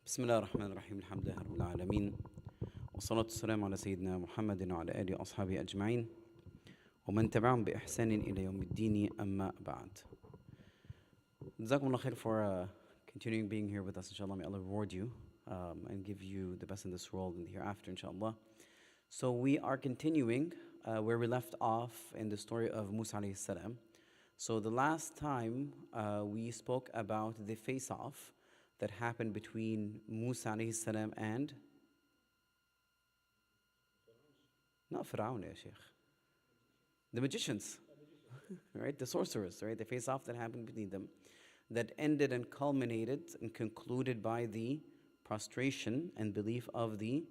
بسم الله الرحمن الرحيم الحمد لله رب العالمين والصلاة والسلام على سيدنا محمد وعلى آله وأصحابه أجمعين ومن تبعهم بإحسان إلى يوم الدين أما بعد. Jazakumullah khair for continuing being here with us, inshallah. May Allah reward you and give you the best in this world and the hereafter, inshallah. So we are continuing where we left off in the story of Musa alayhi salam. So the last time we spoke about the face-off that happened between Musa alayhi salam and not Fir'aun, ya Sheikh. The magicians, right? The sorcerers, right? The face-off that happened between them that ended and culminated and concluded by the prostration and belief of the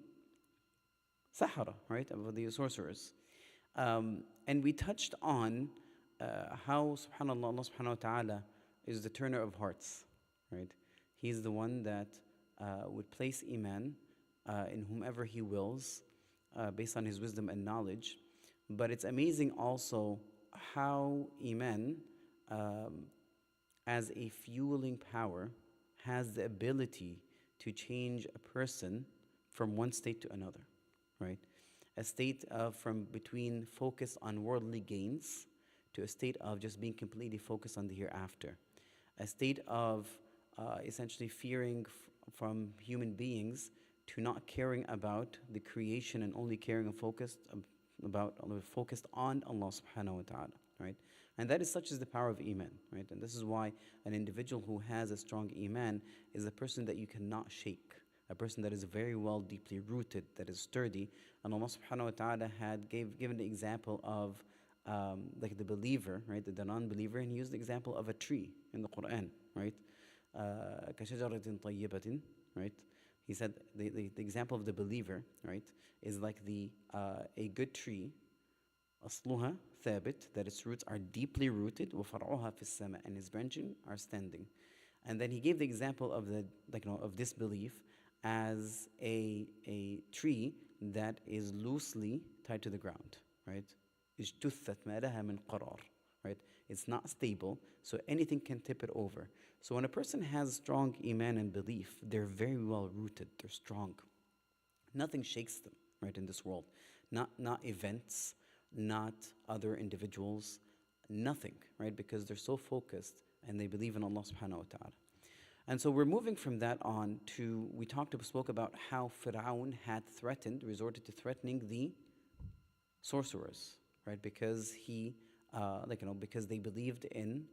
Sahara, right? Of the sorcerers. And we touched on how, subhanAllah, Allah subhanahu wa ta'ala is the turner of hearts, right? He's the one that would place Iman in whomever He wills based on His wisdom and knowledge. But it's amazing also how Iman, as a fueling power, has the ability to change a person from one state to another, right? A state of from between focus on worldly gains to a state of just being completely focused on the hereafter. A state of essentially fearing from human beings to not caring about the creation and only caring and focused on Allah subhanahu wa ta'ala, right? And that is such as the power of Iman, right? And this is why an individual who has a strong Iman is a person that you cannot shake, a person that is very well deeply rooted, that is sturdy. And Allah subhanahu wa ta'ala had given the example of like the believer, right? The non-believer, and He used the example of a tree in the Quran, right? كَشَجَرَةٍ طَيِّبَةٍ, right? He said the example of the believer, right, is like a good tree, أصلها ثابت, that its roots are deeply rooted, وفرعها في السماء, and its branching are standing. And then He gave the example of of disbelief as a tree that is loosely tied to the ground, right? اجتثت ما لها من قرار, right? It's not stable, so anything can tip it over. So when a person has strong iman and belief, they're very well rooted, they're strong. Nothing shakes them, right, in this world. Not events, not other individuals, nothing, right? Because they're so focused and they believe in Allah subhanahu wa ta'ala. And so we're moving from that on to, we spoke about how Fir'aun had resorted to threatening the sorcerers, right? Because because they believed in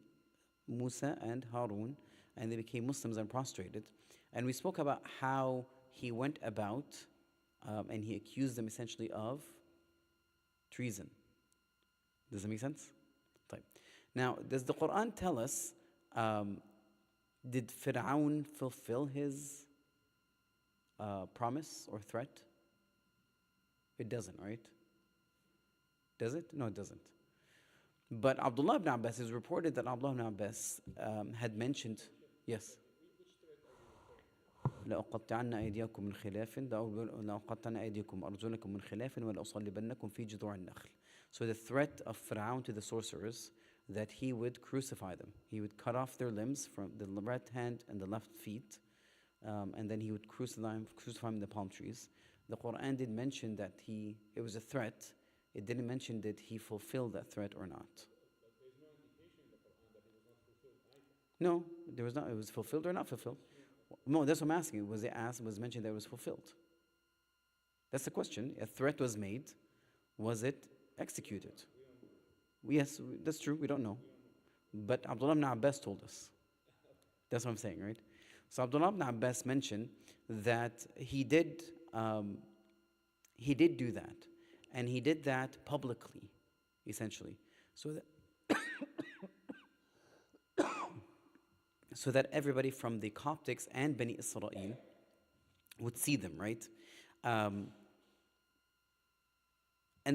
Musa and Harun, and they became Muslims and prostrated. And we spoke about how he went about and he accused them essentially of treason. Does that make sense? Right. Now, does the Quran tell us, did Fir'aun fulfill his promise or threat? It doesn't, right? Does it? No, it doesn't. But Abdullah ibn Abbas, is reported that Abdullah ibn Abbas had mentioned, yes. لأقطعن أيديكم من خلاف لأقطعن أيديكم أرجلكم من خلاف ولأصلبنكم في جذوع النخل. So the threat of Fir'aun to the sorcerers, that he would crucify them. He would cut off their limbs from the right hand and the left feet, and then he would crucify them in the palm trees. The Quran did mention that it was a threat. It didn't mention that he fulfilled that threat or not. No, there was not. It was fulfilled or not fulfilled. No, that's what I'm asking. Was mentioned that it was fulfilled? That's the question. A threat was made. Was it executed? Yes, that's true. We don't know. But Abdullah ibn Abbas told us. That's what I'm saying, right? So Abdullah ibn Abbas mentioned that he did do that. And he did that publicly, essentially. So that everybody from the Coptics and Bani Israel would see them, right? And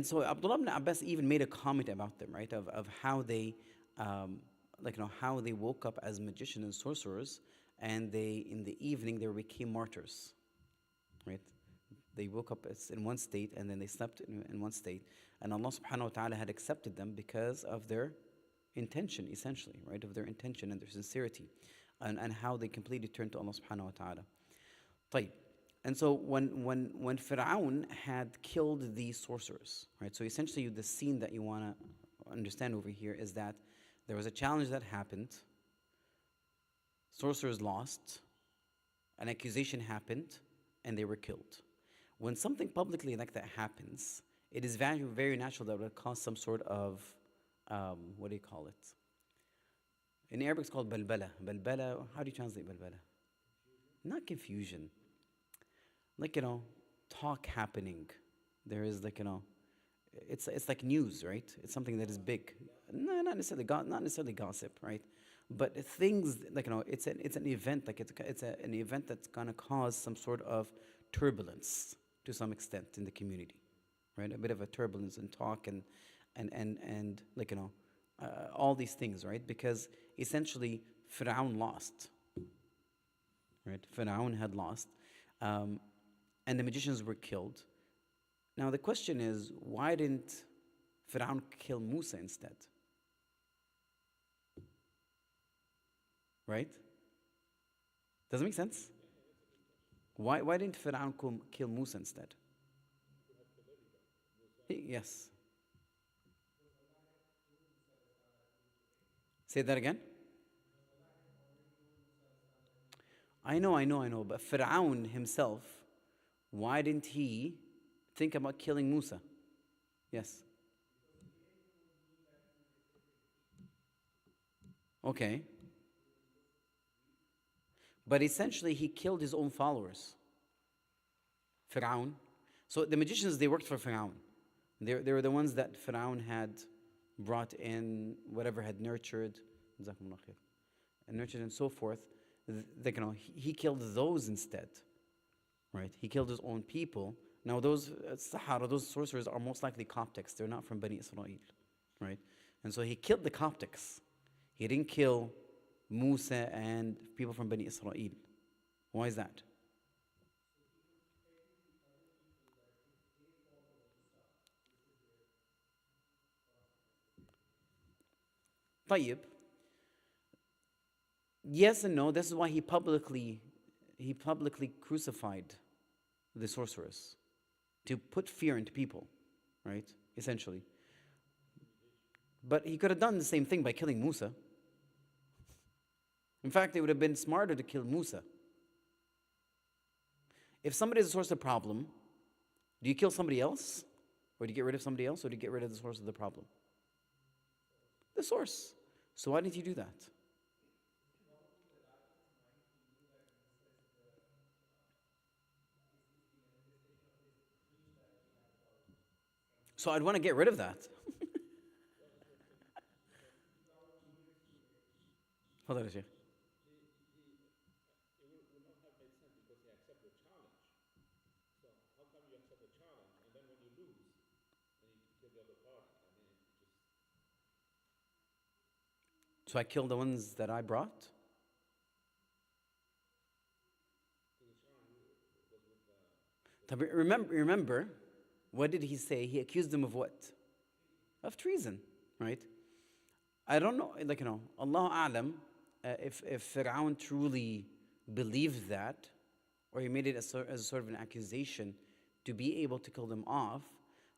so Abdullah ibn Abbas even made a comment about them, right? Of how they, how they woke up as magicians and sorcerers, and in the evening they became martyrs, right? They woke up in one state and then they slept in one state. And Allah subhanahu wa ta'ala had accepted them because of their intention, essentially, right? Of their intention and their sincerity. And how they completely turned to Allah subhanahu wa ta'ala. طيب. And so when Fir'aun had killed these sorcerers, right? So essentially the scene that you want to understand over here is that there was a challenge that happened, sorcerers lost, an accusation happened, and they were killed. When something publicly like that happens, it is very, very natural that it would cause some sort of, what do you call it? In Arabic it's called balbala. Balbala, how do you translate balbala? Not confusion. Like, talk happening. There is like, it's like news, right? It's something that is big. No, not necessarily gossip, right? But things like, it's an event, like an event that's gonna cause some sort of turbulence to some extent in the community, right? A bit of a turbulence in talk and like, all these things, right? Because essentially Fir'aun lost, right? Fir'aun had lost, and the magicians were killed. Now the question is, why didn't Fir'aun kill Musa instead? Right? Does it make sense? Why didn't Fir'aun kill Musa instead? Yes. Say that again. I know. But Fir'aun himself, why didn't he think about killing Musa? Yes. Okay. But essentially he killed his own followers. Fir'aun. So the magicians, they worked for Fir'aun. They were the ones that Fir'aun had brought in, whatever had nurtured, and nurtured and so forth. He killed those instead, right? He killed his own people. Now those Sahara, those sorcerers are most likely Coptics. They're not from Bani Israel, right? And so he killed the Coptics. He didn't kill Musa and people from Bani Israel. Why is that? طيب. Yes and no. This is why he publicly crucified the sorceress, to put fear into people, right? Essentially. But he could have done the same thing by killing Musa. In fact, it would have been smarter to kill Musa. If somebody is the source of the problem, do you kill somebody else? Or do you get rid of somebody else? Or do you get rid of the source of the problem? The source. So why didn't you do that? So I'd want to get rid of that. Hold on, Sheikh. So I killed the ones that I brought? Remember, what did he say? He accused them of what? Of treason, right? I don't know, Allah A'lam, if Fir'aun truly believed that, or he made it as a sort of an accusation to be able to kill them off,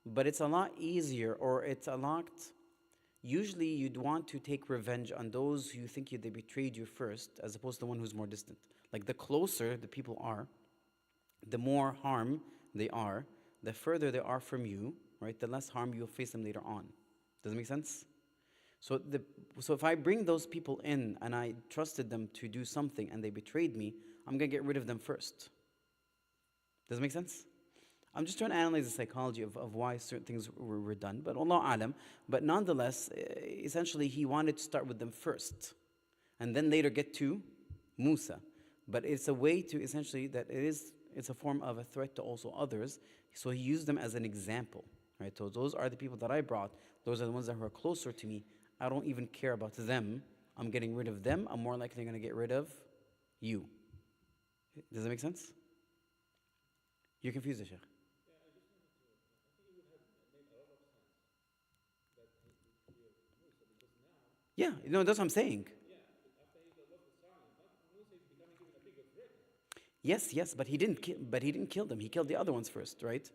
but it's a lot easier, or it's a lot, usually you'd want to take revenge on those who think they betrayed you first, as opposed to the one who's more distant. Like the closer the people are, the more harm they are, the further they are from you, right? The less harm you'll face them later on. Does that make sense? So if I bring those people in and I trusted them to do something and they betrayed me, I'm going to get rid of them first. Does it make sense? I'm just trying to analyze the psychology of why certain things were done, but Allah Alam. But nonetheless, essentially he wanted to start with them first and then later get to Musa. But it's a way to essentially that it's a form of a threat to also others. So he used them as an example, right? So those are the people that I brought. Those are the ones that are closer to me. I don't even care about them. I'm getting rid of them. I'm more likely going to get rid of you. Does that make sense? You're confused, Sheikh? Yeah, that's what I'm saying. Yes, but he didn't kill them. He killed the other ones first, right?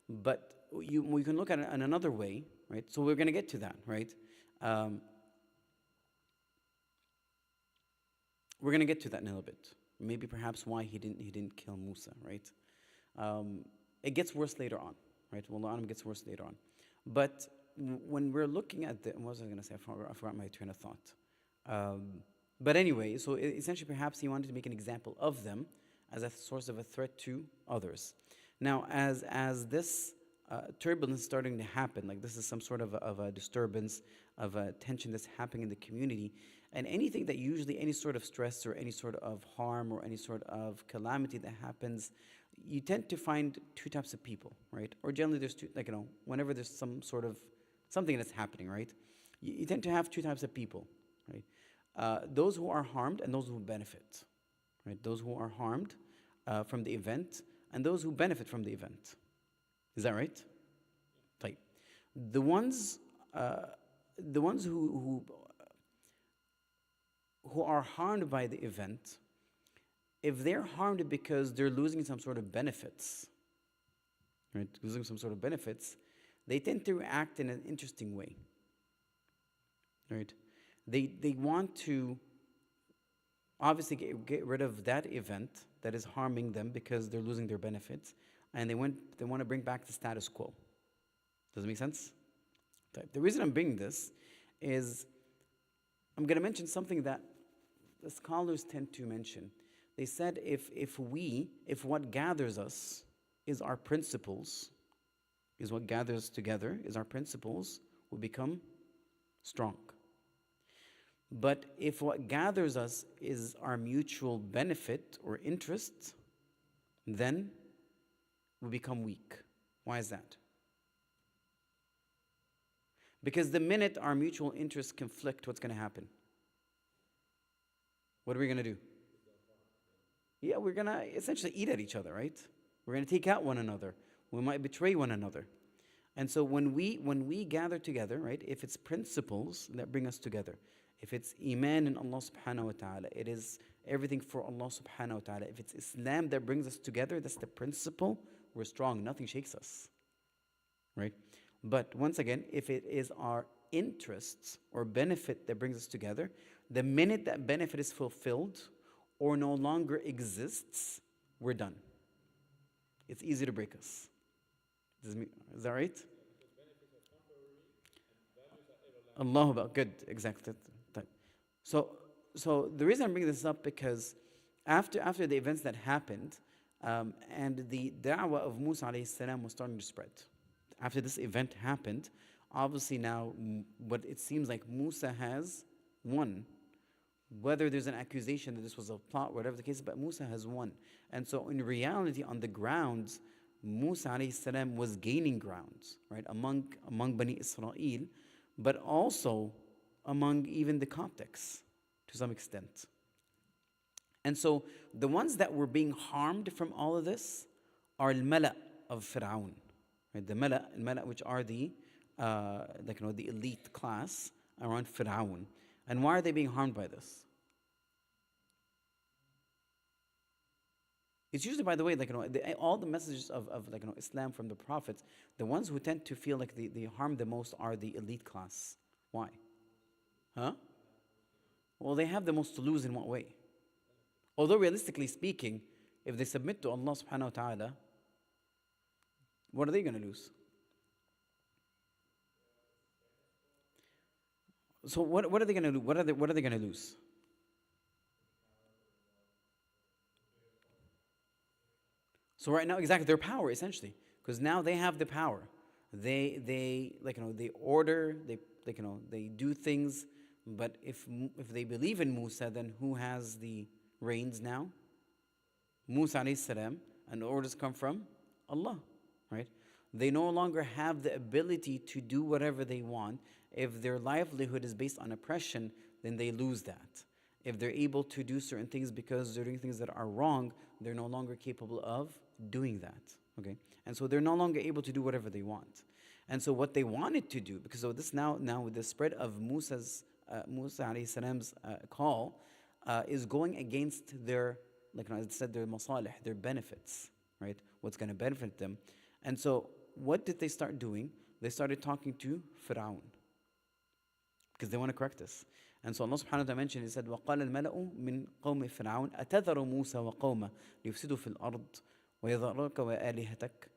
But we can look at it in another way, right? So we're going to get to that, right? Um, we're going to get to that in a little bit. Maybe perhaps why he didn't kill Musa, right? It gets worse later on, right? Wallah alam, gets worse later on. But when we're looking at what was I going to say? I forgot my train of thought. But anyway, so essentially perhaps he wanted to make an example of them as a source of a threat to others. Now, as this turbulence starting to happen, like this is some sort of a disturbance, of a tension that's happening in the community, and anything that usually, any sort of stress or any sort of harm or any sort of calamity that happens, you tend to find two types of people, right? Or generally there's two, like, whenever there's some sort of something that's happening, right? You tend to have two types of people, right? Those who are harmed and those who benefit, right? Those who are harmed from the event and those who benefit from the event. Is that right? Right. The ones who are harmed by the event, if they're harmed because they're losing some sort of benefits, right? Losing some sort of benefits, they tend to react in an interesting way, right? They want to obviously get rid of that event that is harming them because they're losing their benefits, and they want to bring back the status quo. Does it make sense? The reason I'm bringing this is I'm going to mention something that the scholars tend to mention. They said if what gathers us is our principles, is what gathers together is our principles, we become strong. But if what gathers us is our mutual benefit or interest, then we become weak. Why is that? Because the minute our mutual interests conflict, what's going to happen? What are we going to do? Yeah, we're going to essentially eat at each other, right? We're going to take out one another. We might betray one another. And so when we gather together, right, if it's principles that bring us together, if it's iman in Allah subhanahu wa ta'ala, it is everything for Allah subhanahu wa ta'ala. If it's Islam that brings us together, that's the principle, we're strong. Nothing shakes us, right? But once again, if it is our interests or benefit that brings us together, the minute that benefit is fulfilled or no longer exists, we're done. It's easy to break us. Is that right? Allahu Akbar. Good, exactly. So the reason I'm bringing this up because after the events that happened, and the da'wah of Musa alayhi salam was starting to spread. After this event happened, obviously now what it seems like Musa has won. Whether there's an accusation that this was a plot, whatever the case, but Musa has won. And so in reality, on the grounds, Musa alayhi salam was gaining grounds, right, among Bani Israel, but also among even the Coptics to some extent. And so the ones that were being harmed from all of this are al-mala of Fir'aun, right? The mala, which are the elite class around Fir'aun. And why are they being harmed by this? It's usually, by the way, all the messages of Islam from the prophets, the ones who tend to feel like they harm the most are the elite class. Why? Huh? Well, they have the most to lose in what way? Although realistically speaking, if they submit to Allah subhanahu wa ta'ala, what are they going to lose? So what are they going to do? What are they going to lose? So right now, exactly, their power essentially, because now they have the power. They order, they do things. But if they believe in Musa, then who has the reins now? Musa alayhi salam, and the orders come from Allah, right? They no longer have the ability to do whatever they want. If their livelihood is based on oppression, then they lose that. If they're able to do certain things because they're doing things that are wrong, they're no longer capable of doing that, okay? And so they're no longer able to do whatever they want. And so what they wanted to do, because of this now with the spread of Musa alayhi salam's call, is going against their like as I said, their masalih, their benefits, right? What's going to benefit them. And so what did they start doing? They started talking to Fir'aun because they want to correct us. And so Allah subhanahu wa ta'ala mentioned, He said, وَقَالَ الْمَلَأُ مِنْ قَوْمِ فِرْعَوْنَ أَتَذَرُ مُوسَى وَقَوْمَهُ لِيُفْسِدُوا فِي الْأَرْضِ وَيَذَرُوكَ وَآلِهَتَكَ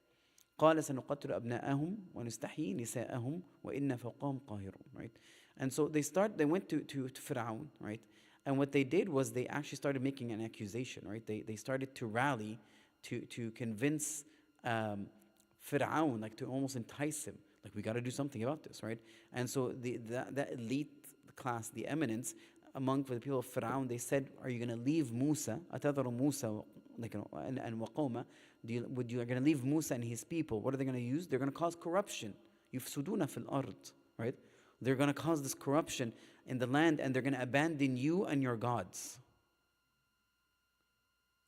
قال سنقتل أبناءهم ونستحيي نساءهم وإن فوقهم قاهرون. Right? And so they went to Fir'aun, right? And what they did was they actually started making an accusation, right? They started to rally to convince Fir'aun, like to almost entice him, like we got to do something about this, right? And so that elite class, the eminence among the people of Fir'aun, they said, are you going to leave Musa, أتذر موسى, like, and وقومه, are going to leave Musa and his people? What are they going to use? They're going to cause corruption. يفسدون في الأرض, right? They're going to cause this corruption in the land, and they're going to abandon you and your gods.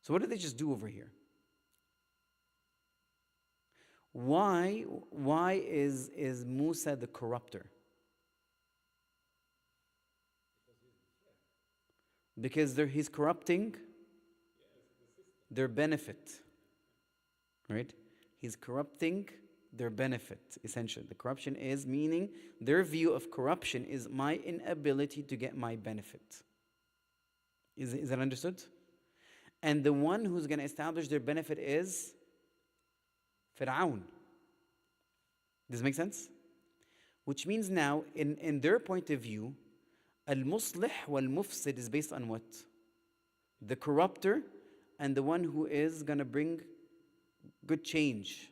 So what did they just do over here? Why is Musa the corrupter? Because he's corrupting their benefit, right? He's corrupting their benefit, essentially. The corruption is meaning their view of corruption is my inability to get my benefit. Is that understood? And the one who's going to establish their benefit is Fir'aun. Does it make sense? Which means now, in their point of view, al-muslih wal-mufsid is based on what? The corruptor and the one who is going to bring good change,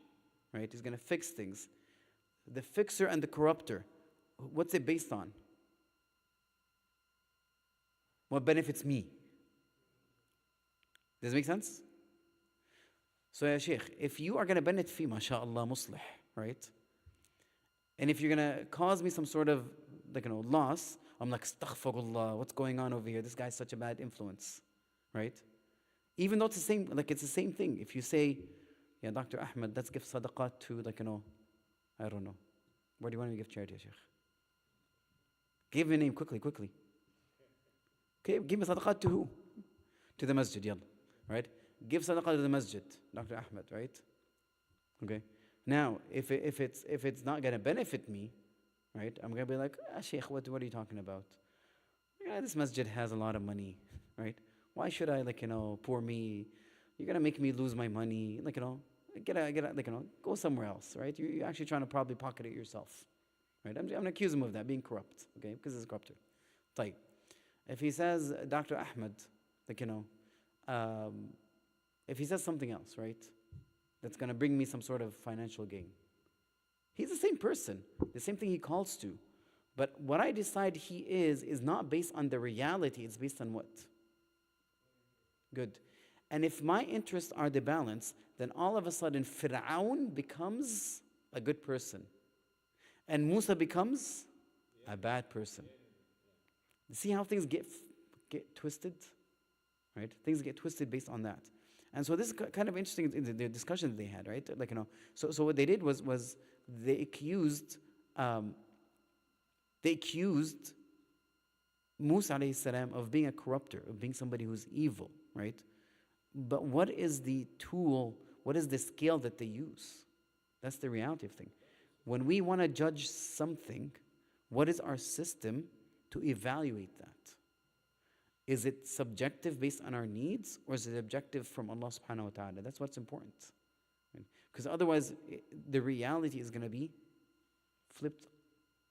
right? He's going to fix things. The fixer and the corruptor, what's it based on? What benefits me? Does it make sense? So, ya Sheikh, if you are going to benefit me, mashallah, muslih, right? And if you're going to cause me some sort of, like, loss, I'm like, astaghfirullah, what's going on over here? This guy's such a bad influence, right? Even though it's the same thing. If you say, yeah, Dr. Ahmed, let's give sadaqat to, I don't know. Where do you want me to give charity, Sheikh? Give me a name quickly. Okay, give me sadaqat to who? To the masjid, yalla, right? Give sadaqah to the masjid, Dr. Ahmed, right? Okay. Now, if it's not going to benefit me, right, I'm going to be like, Sheikh, what are you talking about? Yeah, this masjid has a lot of money, right? Why should I, poor me? You're going to make me lose my money, go somewhere else, right? You're actually trying to probably pocket it yourself, right? I'm going to accuse him of that, being corrupt, okay? Because he's a corrupter. Like, if he says, Dr. Ahmed, if he says something else, right, that's going to bring me some sort of financial gain, he's the same person, the same thing he calls to. But what I decide he is not based on the reality, it's based on what? Good. And if my interests are the balance, then all of a sudden Fir'aun becomes a good person. And Musa becomes a bad person. See how things get twisted? Right? Things get twisted based on that. And so this is kind of interesting in the discussion that they had, right? So what they did was they accused Musa alayhi salam of being a corrupter, of being somebody who's evil, right? But what is the tool, what is the scale that they use? That's the reality of things. When we want to judge something, what is our system to evaluate that? Is it subjective based on our needs, or is it objective from Allah subhanahu wa ta'ala? That's what's important. Because otherwise, the reality is going to be flipped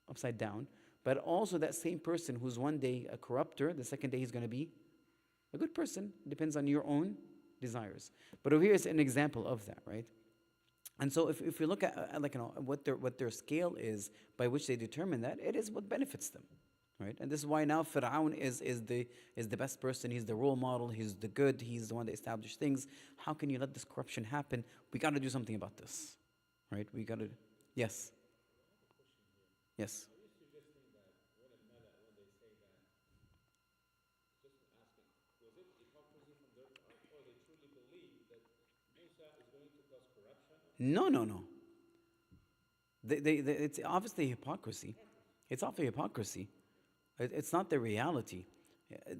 upside down. But also that same person who's one day a corrupter, the second day he's going to be a good person. Depends on your own desires. But over here is an example of that, right? And so if you look at what their scale is by which they determine that, it is what benefits them. Right? And this is why now Fir'aun is the best person. He's the role model. He's the good. He's the one that established things. How can you let this corruption happen? We got to do something about this. Right? We got to. Yes. Yes. Are you suggesting that when they say that, just asking, was it hypocrisy from their part, or they truly believe that Musa is going to cause corruption? No. It's obviously hypocrisy. It's obviously hypocrisy. It's not the reality.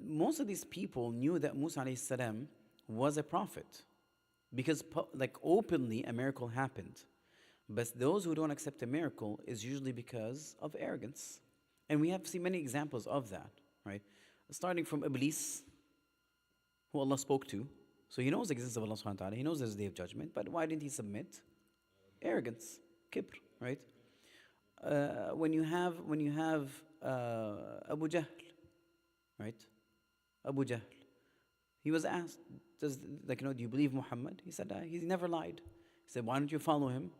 Most of these people knew that Musa alayhi salam was a prophet. Because, like, openly, a miracle happened. But those who don't accept a miracle is usually because of arrogance. And we have seen many examples of that, right? Starting from Iblis, who Allah spoke to. So he knows the existence of Allah subhanahu wa ta'ala. He knows there's a day of judgment. But why didn't he submit? Arrogance, kibr, right? When you have Abu Jahl, right? Abu Jahl. He was asked, do you believe Muhammad? He said, he never lied. He said, why don't you follow him?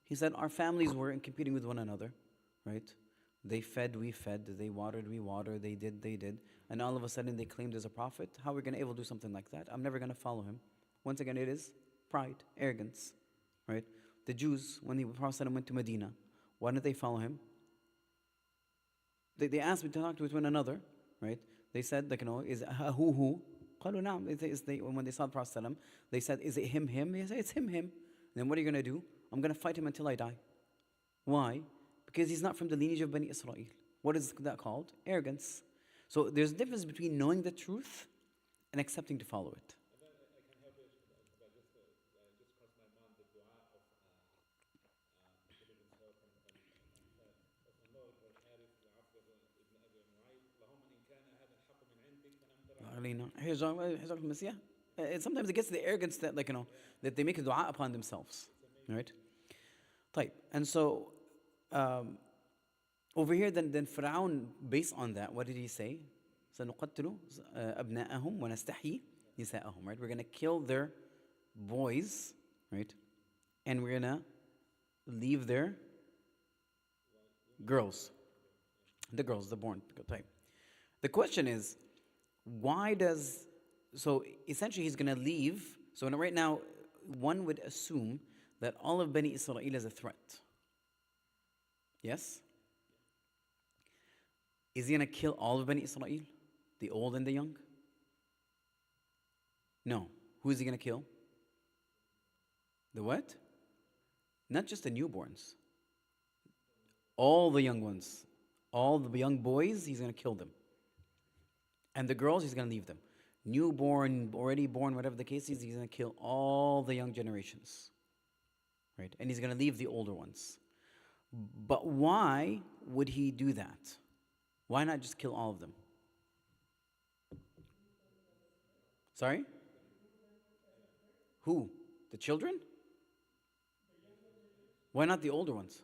He said, our families were competing with one another, right? They fed, we fed. They watered, we watered. They did. And all of a sudden they claimed as a prophet. How are we going to able to do something like that? I'm never going to follow him. Once again, it is pride, arrogance, right? The Jews, when the Prophet went to Medina, why didn't they follow him? They asked me to talk with one another, right? They said, is who? قالوا نعم. When they saw the Prophet, they said, is it him? He said, it's him. Then what are you going to do? I'm going to fight him until I die. Why? Because he's not from the lineage of Bani Israel. What is that called? Arrogance. So there's a difference between knowing the truth and accepting to follow it. Sometimes it gets to the arrogance that that they make a dua upon themselves, right? طيب. And so over here then Fir'aun, based on that, what did he say? سنقتل أبناءهم ونستحيي نساءهم, right? We're going to kill their boys, right? And we're going to leave their girls. The girls, the born type. The question is, so essentially he's going to leave. So right now, one would assume that all of Bani Israel is a threat. Yes? Is he going to kill all of Bani Israel? The old and the young? No. Who is he going to kill? The what? Not just the newborns. All the young ones. All the young boys, he's going to kill them. And the girls, he's going to leave them. Newborn, already born, whatever the case is, he's going to kill all the young generations. Right? And he's going to leave the older ones. But why would he do that? Why not just kill all of them? Sorry? Who? The children? Why not the older ones?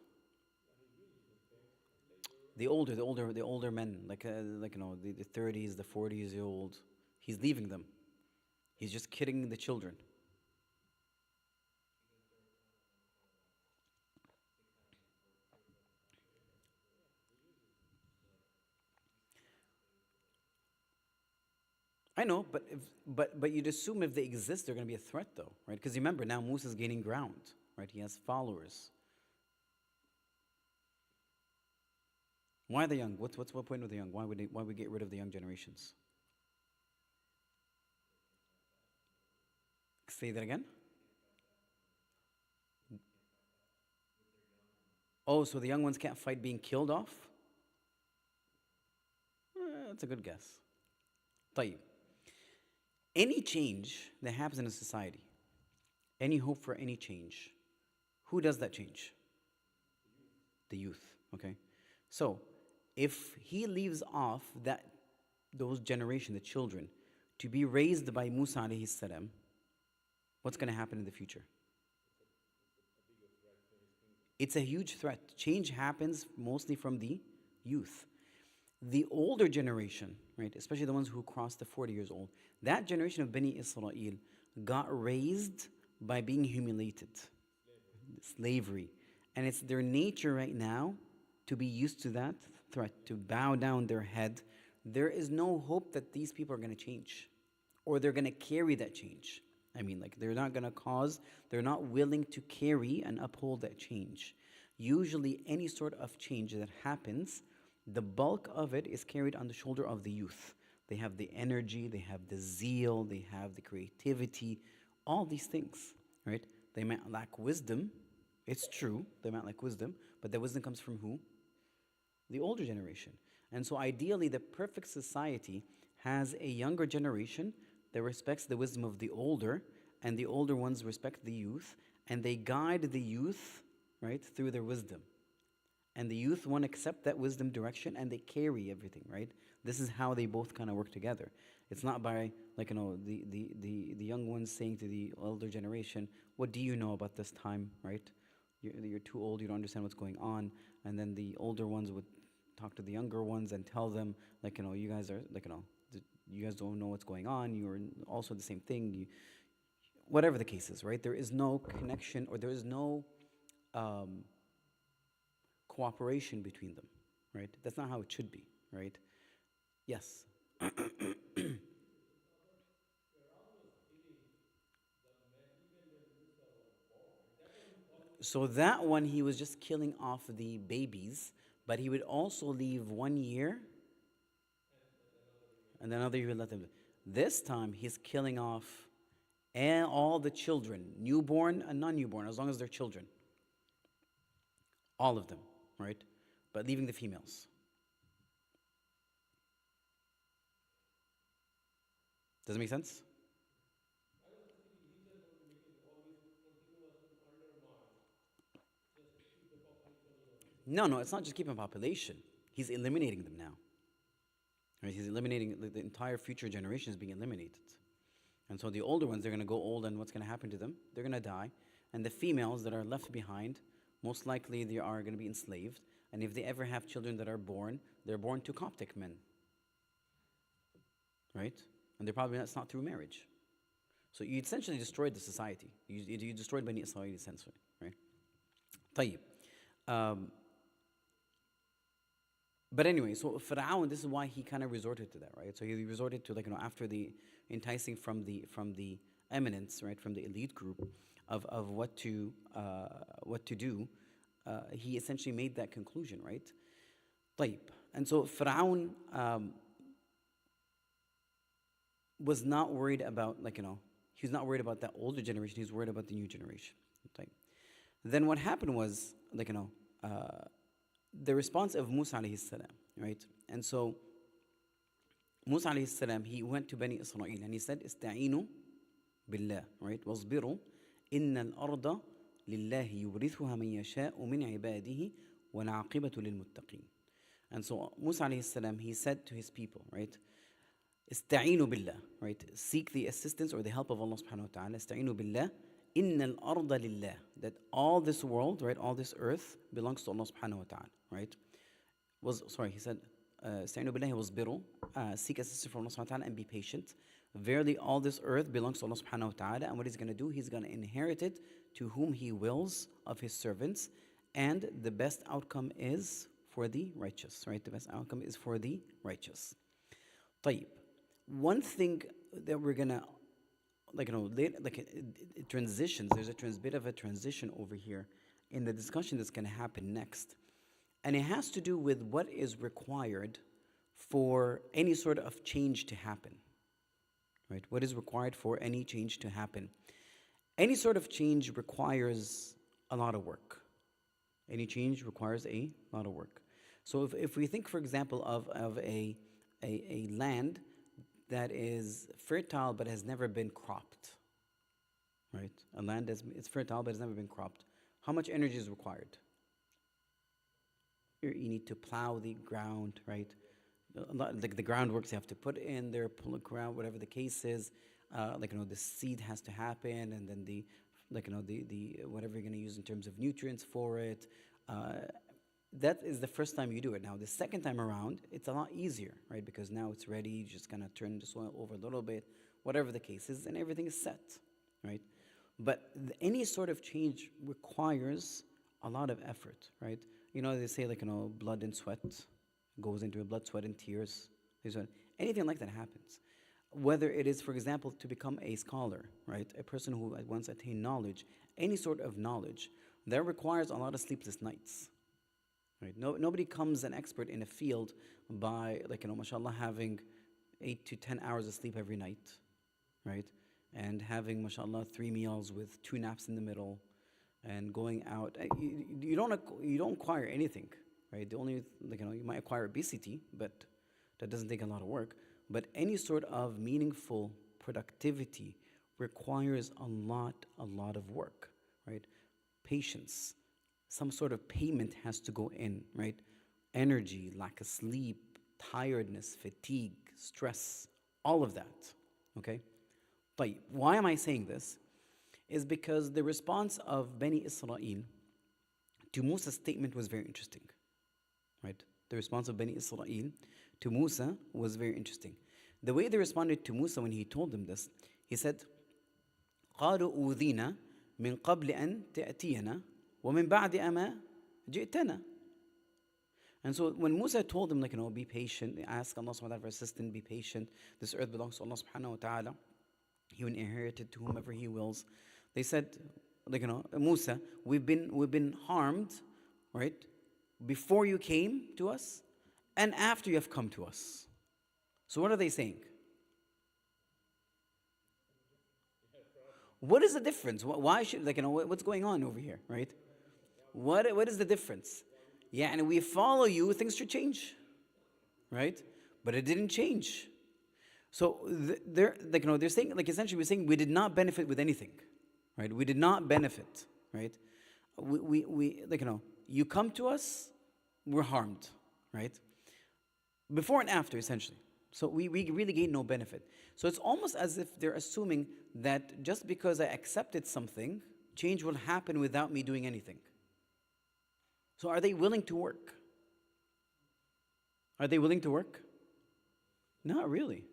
The older men, the 30s, the 40s-year-old. He's leaving them. He's just kidding the children. I know, but you'd assume if they exist, they're going to be a threat, though, right? Because remember, now Musa is gaining ground, right? He has followers. Why the young? What's the point of the young? Why we get rid of the young generations? Say that again. Oh, so the young ones can't fight being killed off? That's a good guess. طيب. Any change that happens in a society, any hope for any change, who does that change? The youth, okay? So, if he leaves off those generation, the children, to be raised by Musa alayhi salam, what's going to happen in the future? It's a huge threat. Change happens mostly from the youth. The older generation, right, especially the ones who crossed the 40 years old, that generation of Bani Israel got raised by being humiliated. Slavery. And it's their nature right now to be used to that threat, to bow down their head. There is no hope that these people are going to change, or they're going to carry that change. I mean, they're not willing to carry and uphold that change. Usually, any sort of change that happens, the bulk of it is carried on the shoulder of the youth. They have the energy, they have the zeal, they have the creativity, all these things, right? They might lack wisdom. It's true, they might lack wisdom, but the wisdom comes from who? The older generation. And so ideally, the perfect society has a younger generation that respects the wisdom of the older, and the older ones respect the youth, and they guide the youth, right, through their wisdom. And the youth want to accept that wisdom direction, and they carry everything, right? This is how they both kind of work together. It's not by, like, the young ones saying to the older generation, what do you know about this time, right? You're too old, you don't understand what's going on. And then the older ones would talk to the younger ones and tell them, like, you guys are, like, you guys don't know what's going on, you're also the same thing, whatever the case is, right? There is no connection, or there is no cooperation between them, right? That's not how it should be, right? Yes. So that one, he was just killing off the babies, but he would also leave 1 year, and then another year he would let them. This time, he's killing off all the children, newborn and non-newborn, as long as they're children. All of them, right? But leaving the females. Does it make sense? No, it's not just keeping population. He's eliminating them now. Right? He's eliminating, the entire future generation is being eliminated. And so the older ones, they're going to go old, and what's going to happen to them? They're going to die. And the females that are left behind, most likely they are going to be enslaved. And if they ever have children that are born, they're born to Coptic men. Right? And they're probably not through marriage. So you essentially destroyed the society. You destroyed Bani Israel essentially. Right? طيب. But anyway, so Fir'aun, this is why he kind of resorted to that, right? So he resorted to, like, after the enticing from the eminence, right, from the elite group of what to do, he essentially made that conclusion, right? طيب. And so Fir'aun was not worried about, he was not worried about that older generation, he was worried about the new generation. طيب. Then what happened was, the response of Musa alayhi salam, right? And so Musa alayhi salam, he went to Bani Israel and he said, Ista'inu billah, right? وَاصْبِرُوا إِنَّ الْأَرْضَ لِلَّهِ يُورِثُهَا مَن يَشَاءُ مِنْ عِبَادِهِ وَالْعَاقِبَةُ لِلْمُتَّقِينَ. And so Musa alayhi salam, he said to his people, right? Ista'inu billah, right? Seek the assistance or the help of Allah subhanahu wa ta'ala. Ista'inu billah. Inna al-arda lillah, that all this world, right, all this earth belongs to Allah subhanahu wa ta'ala, right? He said, Sta'inu billahi wasbiru, seek assistance from Allah subhanahu wa ta'ala and be patient. Verily, all this earth belongs to Allah subhanahu wa ta'ala, and what he's going to do, he's going to inherit it to whom he wills of his servants, and the best outcome is for the righteous, right? The best outcome is for the righteous. طيب. One thing that we're going to, it transitions. There's a bit of a transition over here in the discussion that's going to happen next. And it has to do with what is required for any sort of change to happen. Right? What is required for any change to happen? Any sort of change requires a lot of work. Any change requires a lot of work. So if we think, for example, of a land that is fertile but has never been cropped, right? A land that's fertile but has never been cropped. How much energy is required? You need to plow the ground, right? Like the groundworks you have to put in there, pull the ground, whatever the case is. The seed has to happen, and then the whatever you're going to use in terms of nutrients for it. That is the first time you do it. Now, the second time around, it's a lot easier, right? Because now it's ready. You just kind of turn the soil over a little bit, whatever the case is, and everything is set, right? But any sort of change requires a lot of effort, right? They say, blood and sweat goes into it, blood, sweat, and tears. Anything like that happens. Whether it is, for example, to become a scholar, right? A person who once attained knowledge, any sort of knowledge, that requires a lot of sleepless nights. Right? Nobody comes an expert in a field by, mashallah, having 8 to 10 hours of sleep every night, right? And having, mashallah, 3 meals with 2 naps in the middle, and going out. You don't acquire anything, right? The only, you might acquire obesity, but that doesn't take a lot of work. But any sort of meaningful productivity requires a lot of work, right? Patience, some sort of payment has to go in, right? Energy, lack of sleep, tiredness, fatigue, stress, all of that, okay? But why am I saying this? Is because the response of Bani Israel to Musa's statement was very interesting, right? The response of Bani Israel to Musa was very interesting. The way they responded to Musa when he told them this, he said, قالوا أوذينا من قبل أن تأتينا ومن بعد أما جئتنا. And so when Musa told them, be patient, ask Allah subhanahu wa ta'ala for assistance, be patient. This earth belongs to Allah subhanahu wa ta'ala. He will inherit it to whomever He wills. They said, Musa, we've been harmed, right? Before you came to us and after you have come to us. So what are they saying? What is the difference? Why should, what's going on over here, right? What is the difference? Yeah, and we follow you, things should change, right? But it didn't change. So they're saying, essentially we're saying we did not benefit with anything, right? We did not benefit, right? You come to us, we're harmed, right? Before and after, essentially. So we really gain no benefit. So it's almost as if they're assuming that just because I accepted something, change will happen without me doing anything. So are they willing to work? Are they willing to work? Not really.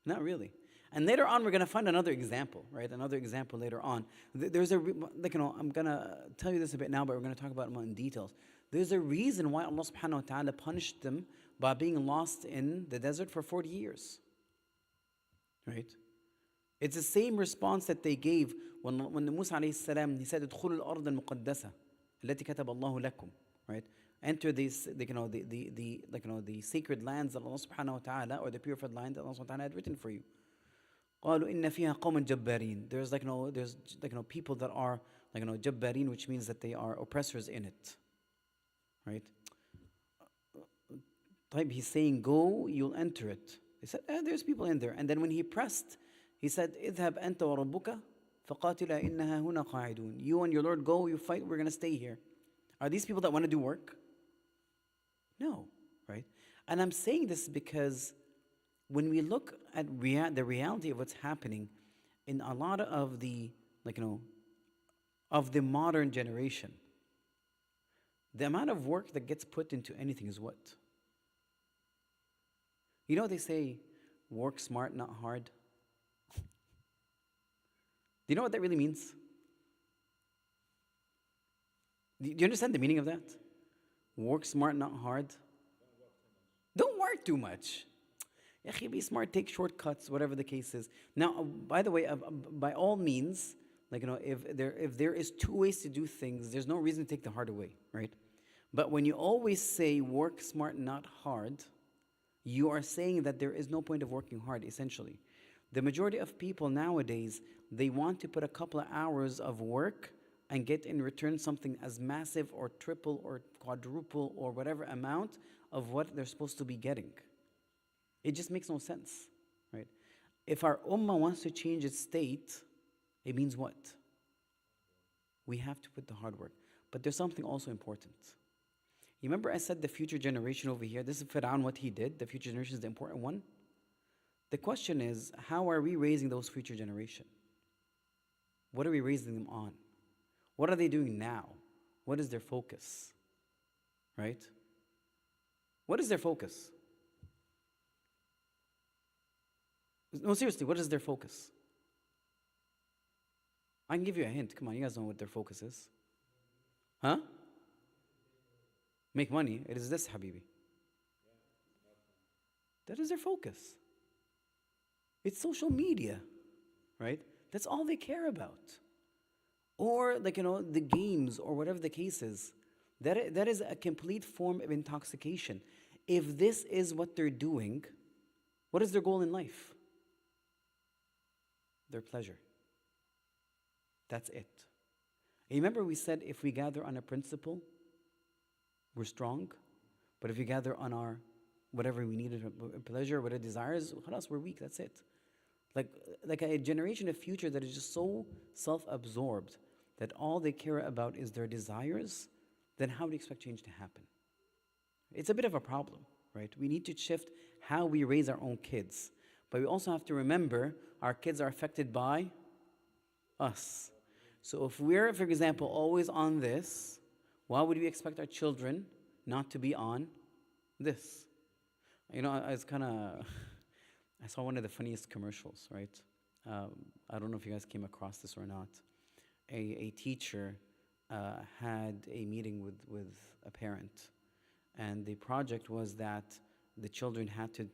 Not really. And later on, we're going to find another example, right? Another example later on. There's I'm going to tell you this a bit now, but we're going to talk about it more in details. There's a reason why Allah subhanahu wa ta'ala punished them by being lost in the desert for 40 years. Right? It's the same response that they gave when Musa عليه السلام, he said, ادخلوا الأرض المقدسة التي كتب الله لكم. Right? Enter the sacred lands that Allah subhanahu wa ta'ala, or the purified land that Allah subhanahu wa ta'ala had written for you. قالوا إن فيها قوما جبارين. There's people that are جبارين, which means that they are oppressors in it. Right? He's saying, go, you'll enter it. They said, there's people in there. And then when he pressed, he said, اذهب أنت وربك فقاتلا إنها هنا قاعدون. You and your Lord go, you fight, we're going to stay here. Are these people that want to do work? No, right? And I'm saying this because when we look at the reality of what's happening in a lot of the, of the modern generation, the amount of work that gets put into anything is what? They say, work smart, not hard. Do you know what that really means? Do you understand the meaning of that? Work smart, not hard. Don't work too much. Be smart, take shortcuts, whatever the case is. Now, by the way, by all means, if there is two ways to do things, there's no reason to take the harder way, right? But when you always say work smart, not hard, you are saying that there is no point of working hard, essentially. The majority of people nowadays, they want to put a couple of hours of work and get in return something as massive or triple or quadruple or whatever amount of what they're supposed to be getting. It just makes no sense, right? If our ummah wants to change its state, it means what? We have to put the hard work. But there's something also important. You remember I said the future generation over here, this is Fir'aun, what he did, the future generation is the important one. The question is, how are we raising those future generation? What are we raising them on? What are they doing now? What is their focus? Right? What is their focus? No, seriously, what is their focus? I can give you a hint. Come on, you guys know what their focus is. Huh? Make money. It is this, Habibi. That is their focus. It's social media, right? That's all they care about. Or the games or whatever the case is. That is a complete form of intoxication. If this is what they're doing, what is their goal in life? Their pleasure. That's it. And remember we said if we gather on a principle, we're strong. But if we gather on our whatever we needed, pleasure, whatever desires, khalas, we're weak, that's it. Like, like a generation of future that is just so self-absorbed that all they care about is their desires, then how do you expect change to happen? It's a bit of a problem, right? We need to shift how we raise our own kids. But we also have to remember our kids are affected by us. So if we're, for example, always on this, why would we expect our children not to be on this? You know, I was kind of, I saw one of the funniest commercials, right? I don't know if you guys came across this or not. A teacher had a meeting with a parent, and the project was that the children had to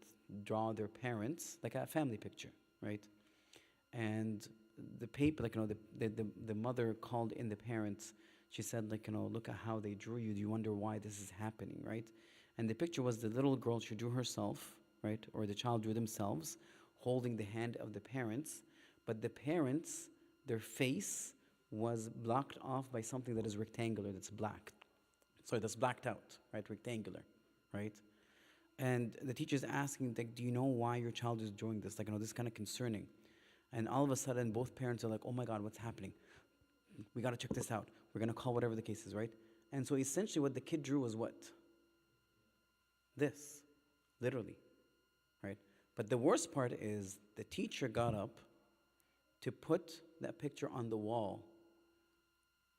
draw their parents, like a family picture, right? And the paper, like, the mother called in the parents. She said, like, look at how they drew you. Do you wonder why this is happening, right? And the picture was the little girl, she drew herself, right? Or the child drew themselves, holding the hand of the parents. But the parents, their face was blocked off by something that is rectangular, that's black. Sorry, that's blacked out, right? Rectangular, right? And the teacher's asking, like, do you know why your child is drawing this? Like, this is kind of concerning. And all of a sudden, both parents are like, oh my God, what's happening? We got to check this out. We're going to call whatever the case is, right? And so essentially what the kid drew was what? This, literally, right? But the worst part is the teacher got up to put that picture on the wall.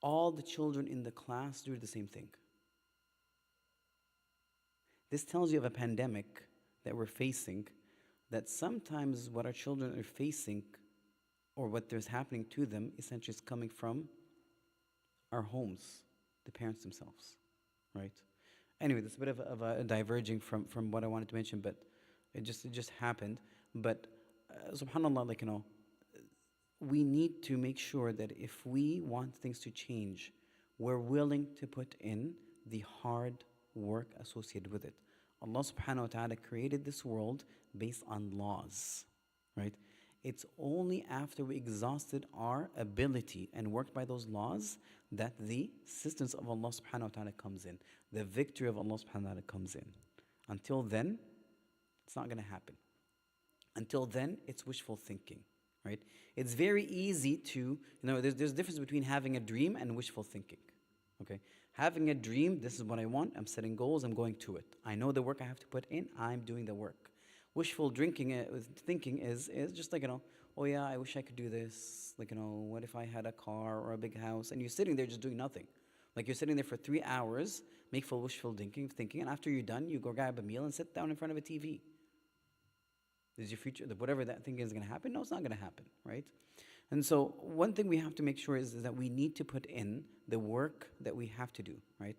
All the children in the class do the same thing. This tells you of a pandemic that we're facing, that sometimes what our children are facing or what there's happening to them essentially is coming from our homes, the parents themselves, right? Anyway, that's a bit of a diverging from what I wanted to mention, but it just happened. But subhanAllah, like, we need to make sure that if we want things to change, we're willing to put in the hard work associated with it. Allah subhanahu wa ta'ala created this world based on laws, right? It's only after we exhausted our ability and worked by those laws that the assistance of Allah subhanahu wa ta'ala comes in. The victory of Allah subhanahu wa ta'ala comes in. Until then, it's not going to happen. Until then, it's wishful thinking, right? It's very easy to, there's a difference between having a dream and wishful thinking, okay? Having a dream, this is what I want, I'm setting goals, I'm going to it. I know the work I have to put in, I'm doing the work. Wishful thinking is just like, oh yeah, I wish I could do this. Like, what if I had a car or a big house? And you're sitting there just doing nothing. Like, you're sitting there for 3 hours, make full wishful thinking, and after you're done, you go grab a meal and sit down in front of a TV. Is your future, whatever that thing is going to happen? No, it's not going to happen, right? And so one thing we have to make sure is that we need to put in the work that we have to do, right?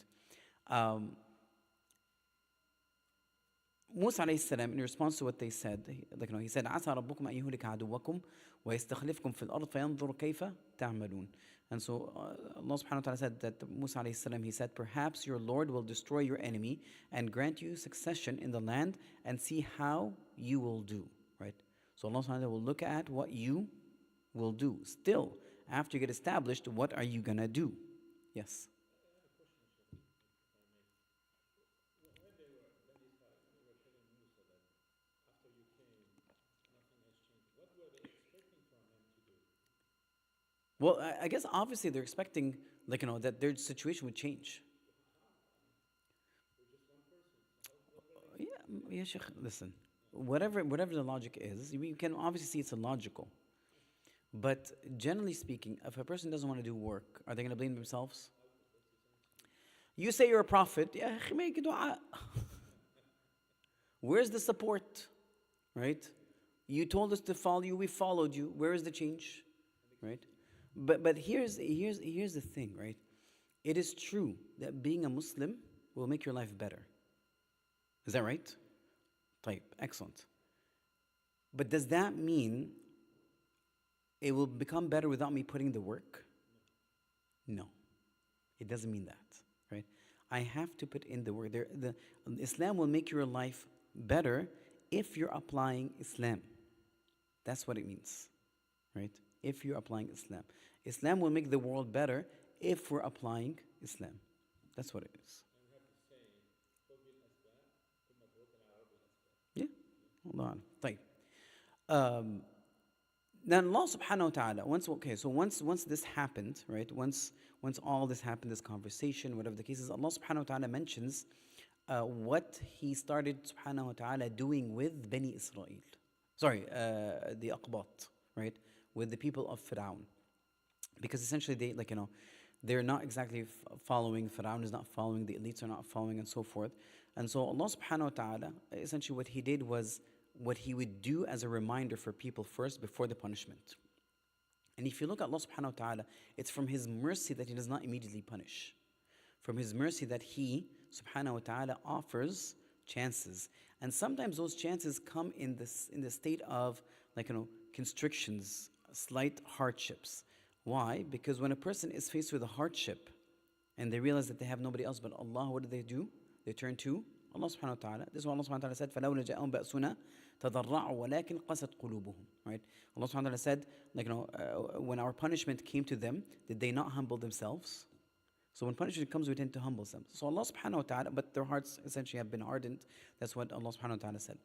Musa alayhi salam, in response to what they said, he said, عَسَى رَبُّكُمْ أَن يُهْلِكَ عَدُوَّكُمْ وَيَسْتَخْلِفْكُمْ فِي الْأَرْضِ فَيَنْظُرُ كَيْفَ تَعْمَلُونَ. And so Allah subhanahu wa ta'ala said that Musa alayhi salam, he said, perhaps your Lord will destroy your enemy and grant you succession in the land and see how you will do, right? So Allah subhanahu wa ta'ala will look at what you will do. Still, after you get established, what are you going to do? Yes. Well, I guess obviously they're expecting, that their situation would change. Yeah, Sheikh, listen. Whatever the logic is, you can obviously see it's illogical. But generally speaking, if a person doesn't want to do work, are they going to blame themselves? You say you're a prophet, yeah, make dua. Where's the support, right? You told us to follow you, we followed you. Where is the change, right? But here's the thing, right? It is true that being a Muslim will make your life better. Is that right? Type, excellent. But does that mean it will become better without me putting the work? No, it doesn't mean that, right? I have to put in the work. Islam will make your life better if you're applying Islam. That's what it means, right? If you're applying Islam. Islam will make the world better if we're applying Islam. That's what it is. Yeah. Hold on. طيب. Then Allah subhanahu wa ta'ala, once this happened, right? Once all this happened, this conversation, whatever the case is, Allah subhanahu wa ta'ala mentions what He started subhanahu wa ta'ala doing with Bani Israel. Sorry, the Aqbat, right? With the people of Fir'aun. Because essentially they're not exactly following, Fir'aun is not following, the elites are not following, and so forth. And so Allah subhanahu wa ta'ala, essentially what He did was what He would do as a reminder for people first before the punishment. And if you look at Allah subhanahu wa ta'ala, it's from His mercy that He does not immediately punish. From His mercy that He subhanahu wa ta'ala offers chances. And sometimes those chances come in the state of constrictions, slight hardships. Why? Because when a person is faced with a hardship and they realize that they have nobody else but Allah, what do? They turn to Allah subhanahu wa ta'ala. This is what Allah subhanahu wa ta'ala said, فَلَوْلَا جَاءَهُمْ بَأْسُنَا تَضَرَّعُوا وَلَكِنْ قَسَتْ قُلُوبُهُم. Right? Allah subhanahu wa ta'ala said, when our punishment came to them, did they not humble themselves? So when punishment comes, we tend to humble them. So Allah subhanahu wa ta'ala, but their hearts essentially have been hardened. That's what Allah subhanahu wa ta'ala said.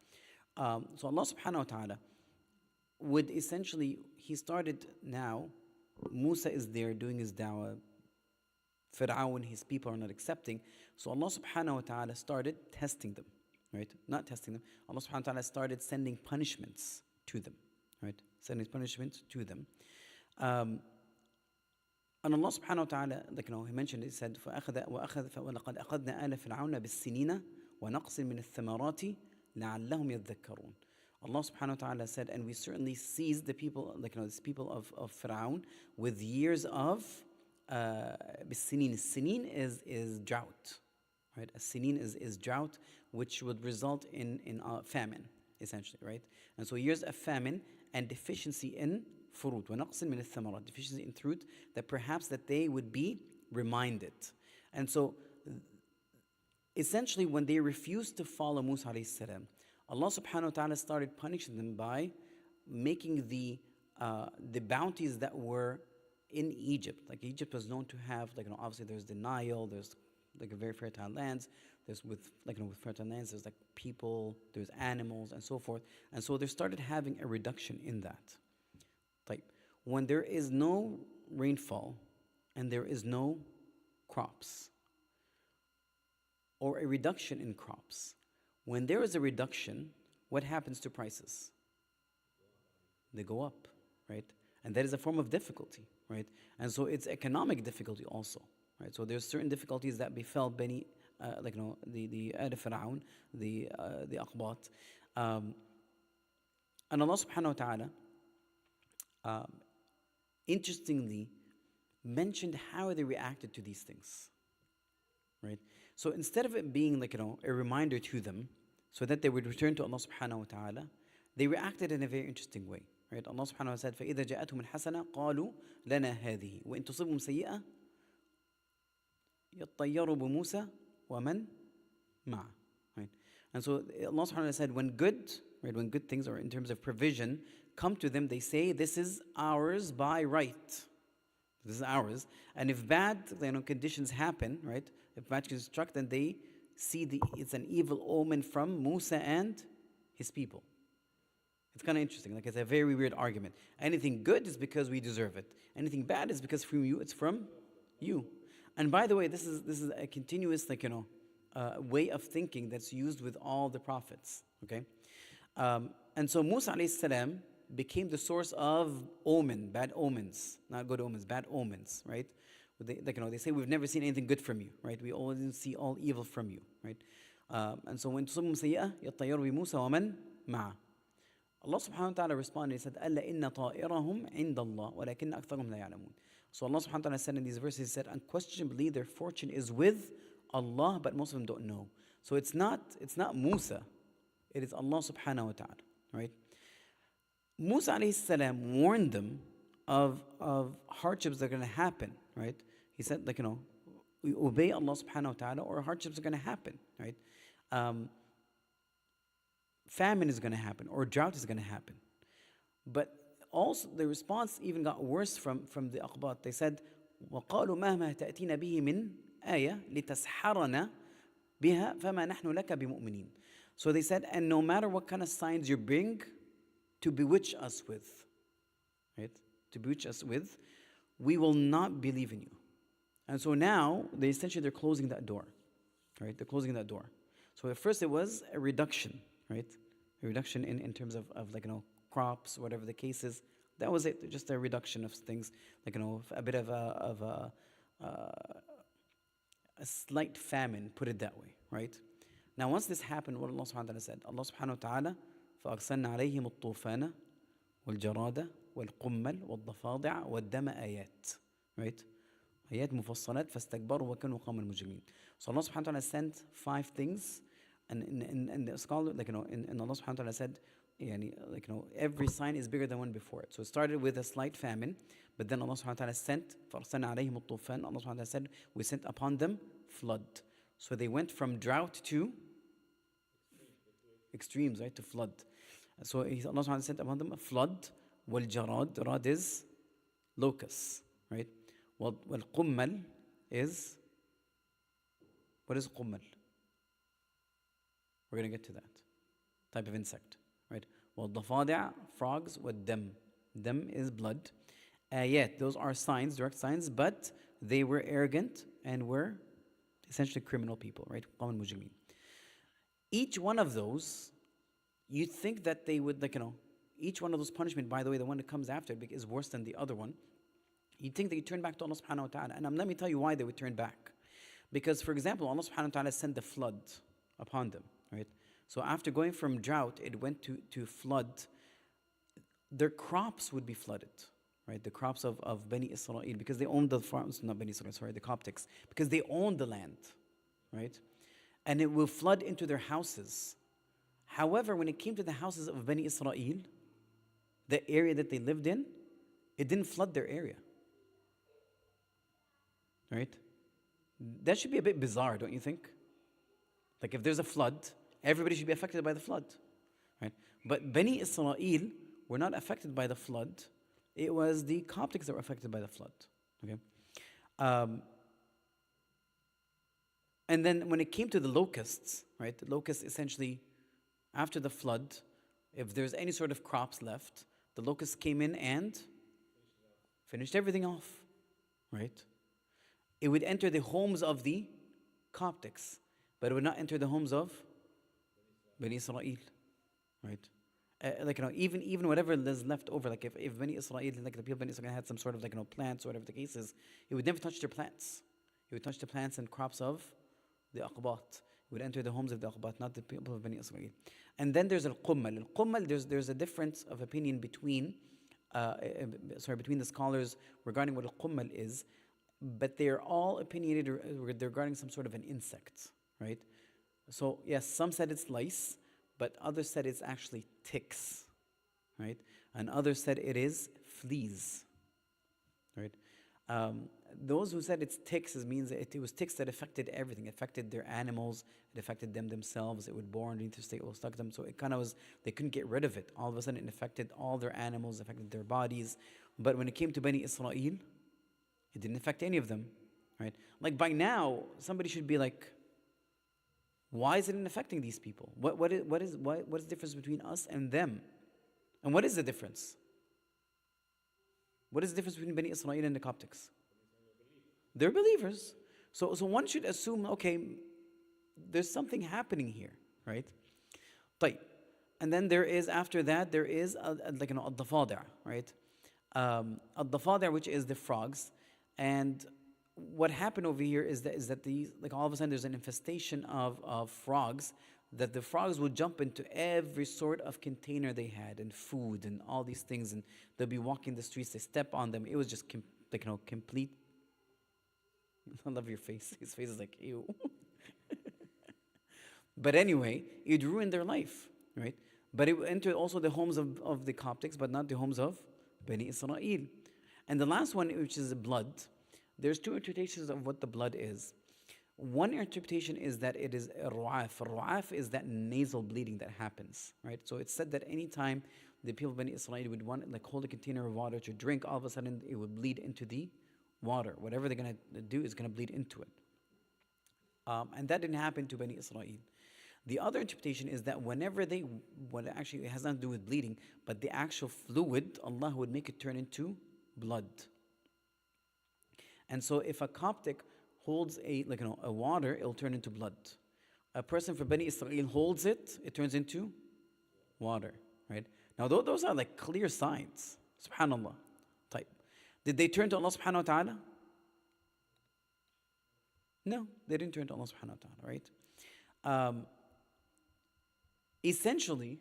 So Allah subhanahu wa ta'ala would essentially, He started now, Musa is there doing his da'wah, Fir'aun, his people are not accepting. So Allah subhanahu wa ta'ala started testing them, right? Not testing them. Allah subhanahu wa ta'ala started sending punishments to them, right? Sending punishments to them. And Allah subhanahu wa ta'ala, He mentioned, He said, وَلَقَدْ أَخَذْنَا آلَ فِرْعَوْنَ بِالسِّنِينَ وَنَقْصٍ مِّنَ الثَّمَرَاتِ لَعَلَّهُمْ يَذَّكَّرُونَ. Allah subhanahu wa ta'ala said, and we certainly seized the people, these people of Fir'aun with years of بالسنين. Sinin is drought, right? A sinin is drought, which would result in famine, essentially, right? And so years of famine and deficiency in fruit, وَنَقْصٍ مِّنَ الثَّمَرَاتِ, deficiency in fruit, that perhaps that they would be reminded. And so essentially when they refused to follow Musa alayhi salam, Allah subhanahu wa ta'ala started punishing them by making the bounties that were in Egypt. Like Egypt was known to have, obviously there's the Nile, there's a very fertile lands, there's with fertile lands, there's people, there's animals, and so forth. And so they started having a reduction in that. When there is no rainfall and there is no crops, or a reduction in crops, when there is a reduction, what happens to prices? They go up, right? And that is a form of difficulty, right? And so it's economic difficulty also, right? So there's certain difficulties that befell the Al Fir'aun, the Aqbat. And Allah subhanahu wa ta'ala interestingly mentioned how they reacted to these things, right? So instead of it being a reminder to them so that they would return to Allah subhanahu wa ta'ala, they reacted in a very interesting way. Right? Allah subhanahu wa ta'ala said, فَإِذَا جَاءَتْهُمُ الْحَسَنَةُ قَالُوا لَنَا هَذِهِ وَإِن تُصِبْهُمْ سَيِّئَةٌ يَطَّيَّرُوا بِمُوسَى وَمَنْ مَعَهُ. Right? And so Allah subhanahu wa ta'ala said, when good things, or in terms of provision, come to them, they say, this is ours by right. This is ours. And if bad conditions happen, right? If bad conditions struck, then they see it's an evil omen from Musa and his people. It's kind of interesting. It's a very weird argument. Anything good is because we deserve it. Anything bad is because it's from you. And by the way, this is a continuous way of thinking that's used with all the prophets. Okay, and so Musa alayhi salam became the source of bad omens, not good omens, bad omens, right? They say we've never seen anything good from you, right? We always see all evil from you, right? And so when تصبهم سيئة يطيروا بموسى ومن معه. Allah subhanahu wa ta'ala responded, He said, أَلَّا إِنَّ طَائِرَهُمْ عِنْدَ اللَّهِ وَلَكِنَّ أَكْثَرَهُمْ لَا يَعْلَمُونَ. So Allah subhanahu wa ta'ala said in these verses, He said, unquestionably their fortune is with Allah, but most of them don't know. So it's not Musa, it is Allah subhanahu wa ta'ala, right? Musa alayhi salam warned them of hardships that are going to happen, right? He said, we obey Allah subhanahu wa ta'ala, or hardships are going to happen, right? Famine is going to happen, or drought is going to happen. But also the response even got worse from the Aqbat. They said, وَقَالُوا مَهْمَا تَأْتِينَ بِهِ مِنْ آيَةٍ لِتَسْحَرَنَا بِهَا فَمَا نَحْنُ لَكَ بِمُؤْمِنِينَ. So they said, and no matter what kind of signs you bring to bewitch us with, right? To bewitch us with, we will not believe in you. And so now, they're closing that door, right? They're closing that door. So at first it was a reduction, right? A reduction in terms of like, crops, whatever the case is. That was it, just a reduction of things, like, a bit of a slight famine, put it that way, right? Now, once this happened, what Allah subhanahu wa ta'ala said? Allah subhanahu wa ta'ala, فَأَرْسَلْنَا عَلَيْهِمُ الطُّوفَانَ وَالْجَرَادَ وَالْقُمَّلَ وَالضَّفَادِعَ وَالدَّمَ آيَاتٍ, right? آيات مفصلات فاستكبروا وكانوا قوما مجرمين. So Allah subhanahu wa ta'ala sent 5 things, and the scholar, like, and Allah subhanahu wa ta'ala said, like, every sign is bigger than one before it. So it started with a slight famine, but then Allah subhanahu wa ta'ala sent, فَأَرْسَلْنَا عَلَيْهِمُ الطُّوفَانَ, Allah subhanahu wa ta'ala said, we sent upon them flood. So they went from drought to extremes, right, to flood. So Allah subhanahu wa ta'ala sent upon them a flood. وَالْجَرَاد, jarad is locusts, right? وَالْقُمَّل is, what is qummal? We're going to get to that type of insect, right? وَالضَّفَادِعَ, frogs. وَالدَّم, dam is blood. Ayat, those are signs, direct signs, but they were arrogant and were essentially criminal people, right? قَوْمٌ مُجْرِمِينَ. Each one of those, you'd think that they would, like, each one of those punishment, by the way, the one that comes after is worse than the other one. You'd think that you turn back to Allah subhanahu wa ta'ala. And let me tell you why they would turn back. Because, for example, Allah subhanahu wa ta'ala sent the flood upon them, right? So after going from drought, it went to flood. Their crops would be flooded, right? The crops of Bani Israel, because they owned the farms, not Bani Israel, sorry, the Coptics, because they owned the land, right? And it will flood into their houses. However, when it came to the houses of Bani Israel, the area that they lived in, it didn't flood their area. Right? That should be a bit bizarre, don't you think? Like, if there's a flood, everybody should be affected by the flood, right? But Bani Israel were not affected by the flood. It was the Coptics that were affected by the flood. Okay. And then when it came to the locusts, right? The locusts essentially, after the flood, if there's any sort of crops left, the locusts came in and finished everything off, right? It would enter the homes of the Coptics, but it would not enter the homes of Bani Israel, right? Like, even whatever is left over, like if Bani Israel, like the people of Bani Israel had some sort of, like, plants or whatever the case is, it would never touch their plants. It would touch the plants and crops of the Aqbat. It would enter the homes of the Aqbat, not the people of Bani Israel. And then there's Al-Qummal. Al-Qummal, there's a difference of opinion between the scholars regarding what Al-Qummal is, but they're all opinionated regarding some sort of an insect, right? So yes, some said it's lice, but others said it's actually ticks, right? And others said it is fleas, right? Those who said it's ticks means that it was ticks that affected everything. It affected their animals, it affected them themselves. It would bore underneath their state, it will stuck them. So it kind of was, they couldn't get rid of it. All of a sudden it affected all their animals, affected their bodies. But when it came to Bani Israel, it didn't affect any of them, right? Like, by now, somebody should be like, why is it not affecting these people? What is the difference between us and them? And what is the difference? What is the difference between Bani Israel and the Coptics? They're believers. So one should assume, okay, there's something happening here, right? طيب. And then there is, after that, there is like an al-dafadi', right? Al-dafadi', which is the frogs. And what happened over here is that these, like, all of a sudden there's an infestation of frogs, that the frogs would jump into every sort of container they had, and food and all these things, and they'll be walking the streets, they step on them. It was just complete. I love your face. His face is like, ew. But anyway, it ruined their life, right? But it entered also the homes of the Coptics, but not the homes of Bani Israel. And the last one, which is blood, there's 2 interpretations of what the blood is. One interpretation is that it is a ru'af. Ru'af is that nasal bleeding that happens, right? So it's said that anytime the people of Bani Israel would want, like, hold a container of water to drink, all of a sudden it would bleed into the water. Whatever they're going to do is going to bleed into it. And that didn't happen to Bani Israel. The other interpretation is that whenever they, what actually it has nothing to do with bleeding, but the actual fluid, Allah would make it turn into blood. And so if a Coptic holds a water, it'll turn into blood. A person from Bani Israel holds it, it turns into water, right? Now those are like clear signs. Subhanallah. Type. Did they turn to Allah subhanahu wa ta'ala? No, they didn't turn to Allah subhanahu wa ta'ala, right? Essentially,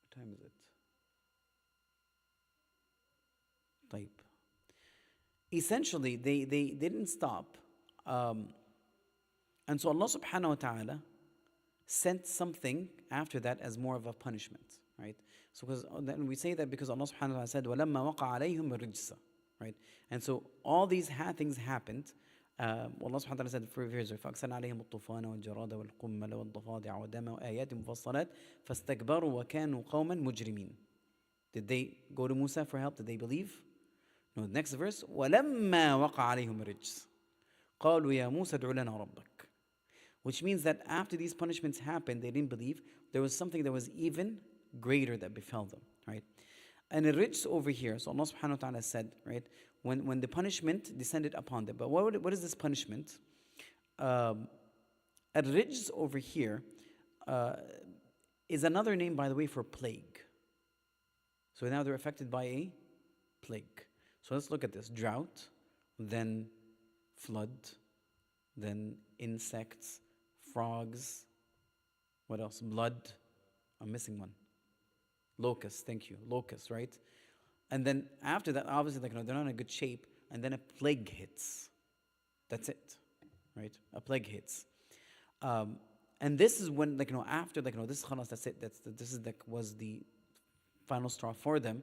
what time is it? Type. Essentially, they didn't stop. And so Allah subhanahu wa ta'ala sent something after that as more of a punishment, right? So because then we say that because Allah subhanahu wa ta'ala said, وَلَمَّا وَقَعَ عَلَيْهِمْ الرِّجْسَ, right? And so all these things happened. Allah subhanahu wa ta'ala said, فَأَكْسَنَ عَلَيْهِمُ الطُّوفَانَ وَالْجَرَادَ وَالْقُمَّلَ وَالضَّفَادِعَ وَدَمَ وَآيَاتٍ مُفَصَّلَاتٍ فَاسْتَكْبَرُوا وَكَانُوا قَوْمًا مُجْرِمِينَ. Did they go to Musa for help? Did they believe? No, the next verse, وَلَمَّا وَقَعَ عَلَيْهِمُ الرِّجْسَ قَالُوا يَا مُوسَى ادْعُ لَنَا رَبَّكَ. Which means that after these punishments happened, they didn't believe. There was something that was even greater that befell them, right? And the rijs over here, so Allah subhanahu wa ta'ala said, right, when the punishment descended upon them. But what is this punishment? Rijs over here is another name, by the way, for plague. So now they're affected by a plague. So let's look at this. Drought, then flood, then insects, frogs, what else? Blood. I'm missing one. Locusts, thank you. Locusts, right? And then after that, obviously, they're not in a good shape, and then a plague hits. That's it, right? A plague hits. And this is when, after, this is khalas, that's it. This is was the final straw for them.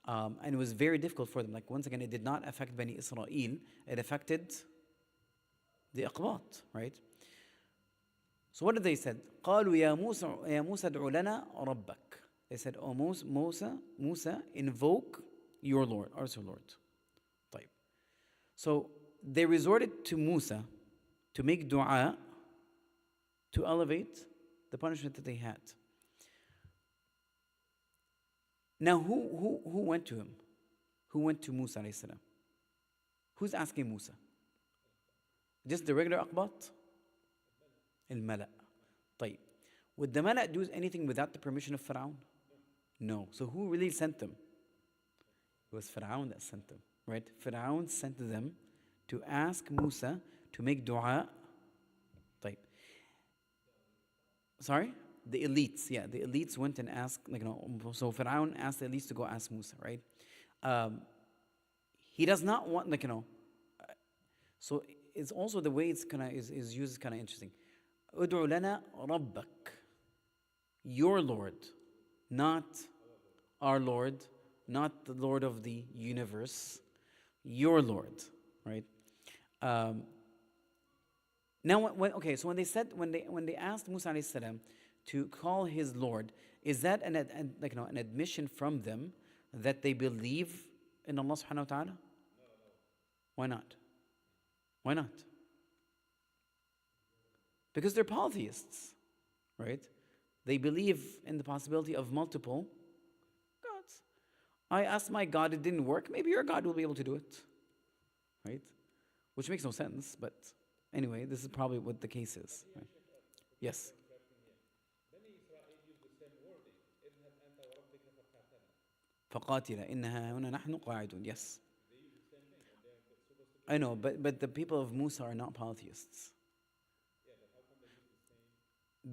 And it was very difficult for them. Once again, it did not affect Bani Israel. It affected the Aqbat, right? So what did they say? قالوا يا موسى ادع لنا ربك. They said, oh Musa, invoke your Lord, our Lord. طيب. So they resorted to Musa to make dua to elevate the punishment that they had. Now who went to him? Who went to Musa alayhi salam? Who's asking Musa? Just the regular Aqbat? Al-Mala. طيب. Would the Mala do anything without the permission of Pharaoh? No. So who really sent them? It was Pharaoh that sent them, right? Pharaoh sent them to ask Musa to make dua. طيب. Sorry? The elites, yeah. The elites went and asked, so Pharaoh asked the elites to go ask Musa, right? He does not want, so it's also the way it's is used is kind of interesting. Ud'u lana rabbak. Your Lord, not our Lord, not the Lord of the universe. Your Lord, right? Now, so when they asked Musa alayhi salam to call his Lord, is that an admission from them that they believe in Allah subhanahu wa ta'ala? Why not? Why not? Because they're polytheists, right? They believe in the possibility of multiple gods. I asked my God, it didn't work. Maybe your God will be able to do it, right? Which makes no sense, but anyway, this is probably what the case is. Right? Yes. فقاتل إنها هنا نحن قاعدون. Yes. I know, but the people of Musa are not polytheists.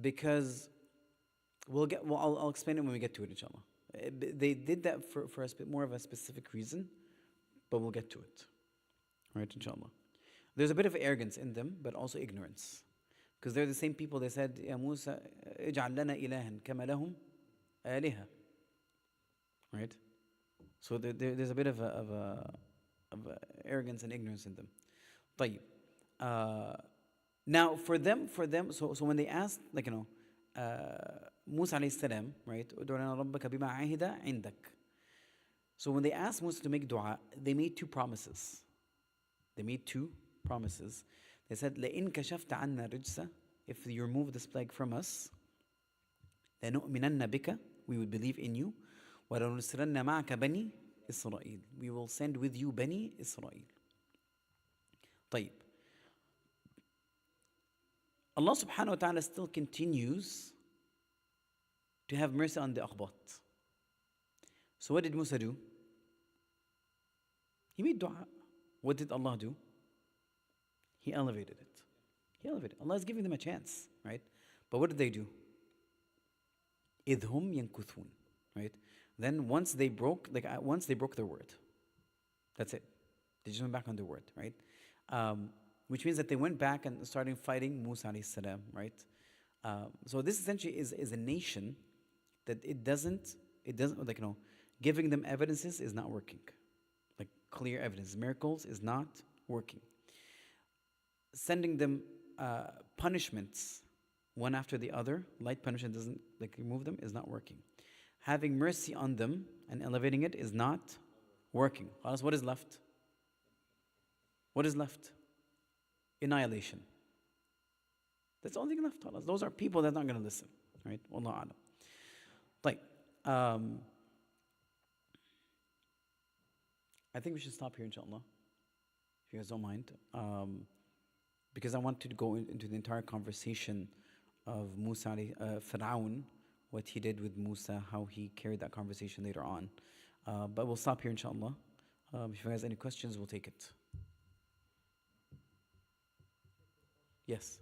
Because I'll explain it when we get to it, inshallah. They did that for more of a specific reason, but we'll get to it. Right, inshallah. There's a bit of arrogance in them, but also ignorance. Because they're the same people, they said, Ya Musa, اجعل لنا إلها كما لهم آلهة. Right? So there's a bit of arrogance and ignorance in them. طيب. Now for them, so when they asked, Musa alayhi salam, right? So when they asked Musa to make dua, they made two promises. They said, لَإِن كَشَفْتَ عَنَّا الرِّجْسَ, if you remove this plague from us, لَنُؤْمِنَنَّ بِكَ, we will believe in you. وَلَنُرْسِلَنَّ مَعَكَ بَنِي إِسْرَائِيل, we will send with you Bani Israel. طيب. Allah subhanahu wa ta'ala still continues to have mercy on the Akhbat. So what did Musa do? He made dua. What did Allah do? He elevated it. He elevated it. Allah is giving them a chance, right? But what did they do? إِذْ هُمْ يَنْكُثُونَ, right? Then once they broke their word, that's it. They just went back on their word, right? Which means that they went back and started fighting Musa alayhi salam, right? So this essentially is a nation that it doesn't like, giving them evidences is not working. Like clear evidence, miracles is not working. Sending them punishments one after the other, light punishment doesn't remove them, is not working. Having mercy on them and elevating it is not working. What is left? What is left? Annihilation. That's the only thing left. Those are people that are not going to listen, right? Wallahu a'lam. Like, I think we should stop here, inshallah, if you guys don't mind, because I want to go into the entire conversation of Musa, Fir'aun, what he did with Musa, how he carried that conversation later on. But we'll stop here, inshallah. If you guys have any questions, we'll take it. Yes.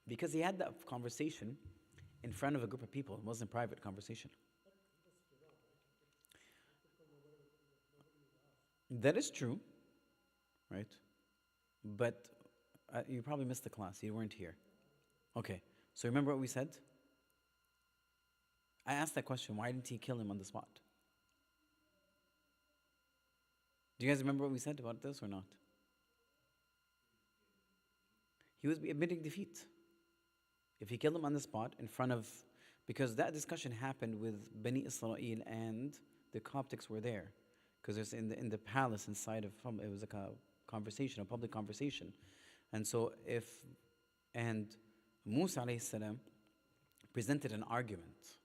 Because he had that conversation in front of a group of people. It wasn't a private conversation. That is true, right? But you probably missed the class. You weren't here. Okay. So remember what we said? I asked that question. Why didn't he kill him on the spot? Do you guys remember what we said about this or not? He was admitting defeat. If he killed him on the spot in front of, because that discussion happened with Bani Israel and the Coptics were there, because it's in the palace inside of, it was like a conversation, a public conversation. And so Musa alayhi salam presented an argument.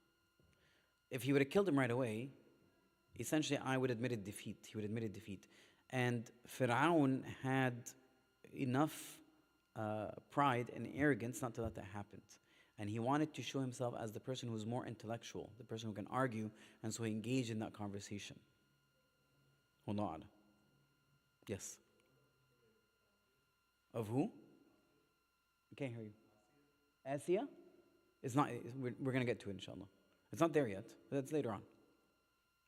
If he would have killed him right away, essentially I would admit defeat. He would admit defeat. And Fir'aun had enough pride and arrogance not to let that happen. And he wanted to show himself as the person who's more intellectual, the person who can argue, and so he engaged in that conversation. Wallahu a'lam. Yes. Of who? I can't hear you. Asiya? It's not. We're going to get to it, inshallah. It's not there yet. That's later on.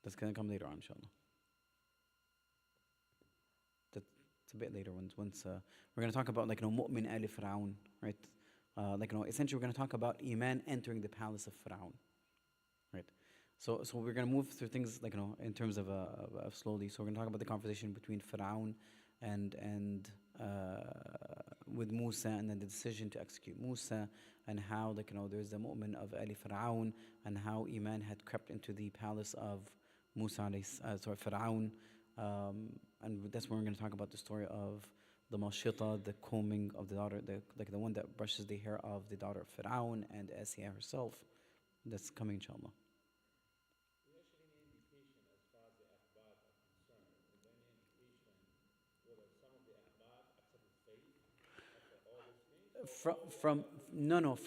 That's going to come later on, inshallah. That's a bit later. Once we're going to talk about mu'min ali Fir'aun, right? Essentially we're going to talk about Iman entering the palace of Fir'aun, right? So we're going to move through things in terms of slowly. So we're going to talk about the conversation between Fir'aun and with Musa, and then the decision to execute Musa, and how there's the mu'min of Ali Fir'aun, and how Iman had crept into the palace of Musa, Fir'aun, and that's when we're going to talk about the story of the mashita, the combing of the daughter, the one that brushes the hair of the daughter of Fir'aun and Asiya herself. That's coming, inshallah.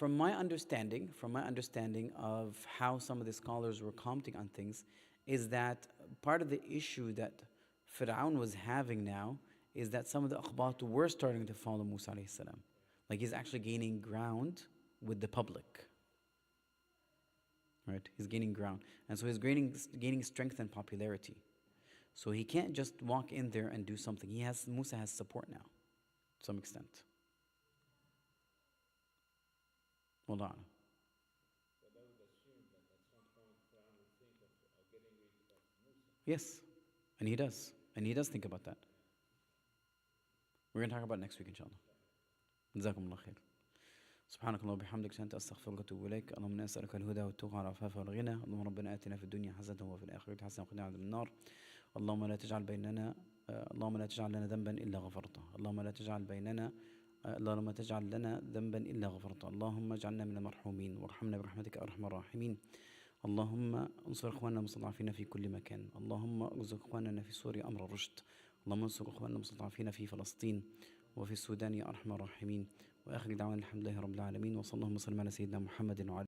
From my understanding of how some of the scholars were commenting on things, is that part of the issue that Fir'aun was having now is that some of the akhbat were starting to follow Musa alayhi salam. Like he's actually gaining ground with the public. Right? He's gaining ground. And so he's gaining strength and popularity. So he can't just walk in there and do something. Musa has support now, to some extent. Hold on. But that would assume that at some point Fir'aun would think of getting rid of Musa. Yes, and he does. And he does think about that. We're going to talk about it next week, inshallah. جزاكم الله خير. سبحانك اللهم وبحمدك، أشهد أن لا إله إلا أنت، أستغفرك وأتوب إليك. اللهم إنا نسألك الهدى والتقى والعفاف والغنى. اللهم ربنا آتنا في الدنيا حسنة وفي الآخرة حسنة وقنا عذاب النار. اللهم لا تجعل بيننا اللهم لا تجعل لنا ذنبا إلا غفرته. اللهم لا تجعل بيننا اللهم تجعل لنا ذنبا إلا غفرته. اللهم اجعلنا من المرحومين وارحمنا برحمتك أرحم الراحمين. اللهم انصر إخواننا المستضعفين في كل مكان. اللهم ارزق إخواننا في سوريا أمر الرشد. اللهم انصر إخواننا المستضعفين في فلسطين وفي السودان يا أرحم الراحمين. وآخر دعوانا الحمد لله رب العالمين، وصلى الله وسلم على سيدنا محمد وعلى